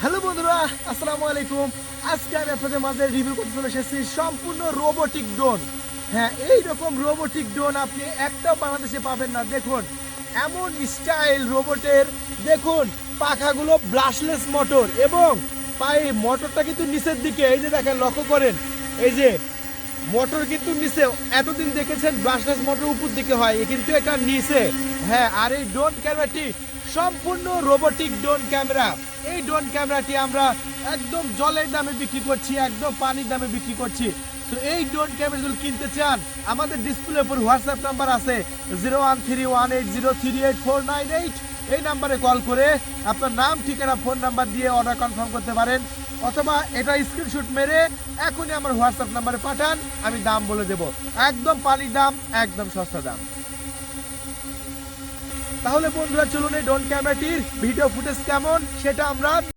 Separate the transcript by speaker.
Speaker 1: Hello বন্ধুরা, আসসালামু আলাইকুম। আজকে আমি আপনাদের মাঝে রিভিউ করতে চলে এসেছি সম্পূর্ণ রোবোটিক ড্রোন। হ্যাঁ, এইরকম রোবোটিক ড্রোন আপনি একটাও বাংলাদেশে পাবেন না। দেখুন এমন স্টাইল রোবটের, দেখুন পাখাগুলো ব্রাশলেস মোটর এবং পায়ে মোটরটা কিন্তু নিচের দিকে, এই যে দেখেন লক্ষ্য করেন, এই যে মোটর কিন্তু নিচে। এতদিন দেখেছেন ব্রাশলেস মোটর উপর দিকে হয়, কিন্তু এটা নিচে। হ্যাঁ, আর এই ড্রোন ক্যামেরাটি সম্পূর্ণ রোবোটিক ড্রোন ক্যামেরা। এই ড্রোন ক্যামেরাটি আমরা একদম জলের দামে বিক্রি করছি, একদম পানির দামে বিক্রি করছি। তো এই ড্রোন ক্যামেরাগুলো কিনতে চান, আমাদের ডিসপ্লের উপর হোয়াটসঅ্যাপ নাম্বার আছে 013180384988। এই নাম্বারে কল করে আপনার নাম, ঠিকানা, ফোন নাম্বার দিয়ে অর্ডার কনফার্ম করতে পারেন, অথবা এটা স্ক্রিনশট মেরে এখনই আমার হোয়াটসঅ্যাপ নাম্বারে পাঠান, আমি দাম বলে দেব। একদম পানির দাম, একদম সস্তা দাম। তাহলে বন্ধুরা চলুন এই ড্রোন ক্যামেরাটির ভিডিও ফুটেজ কেমন সেটা আমরা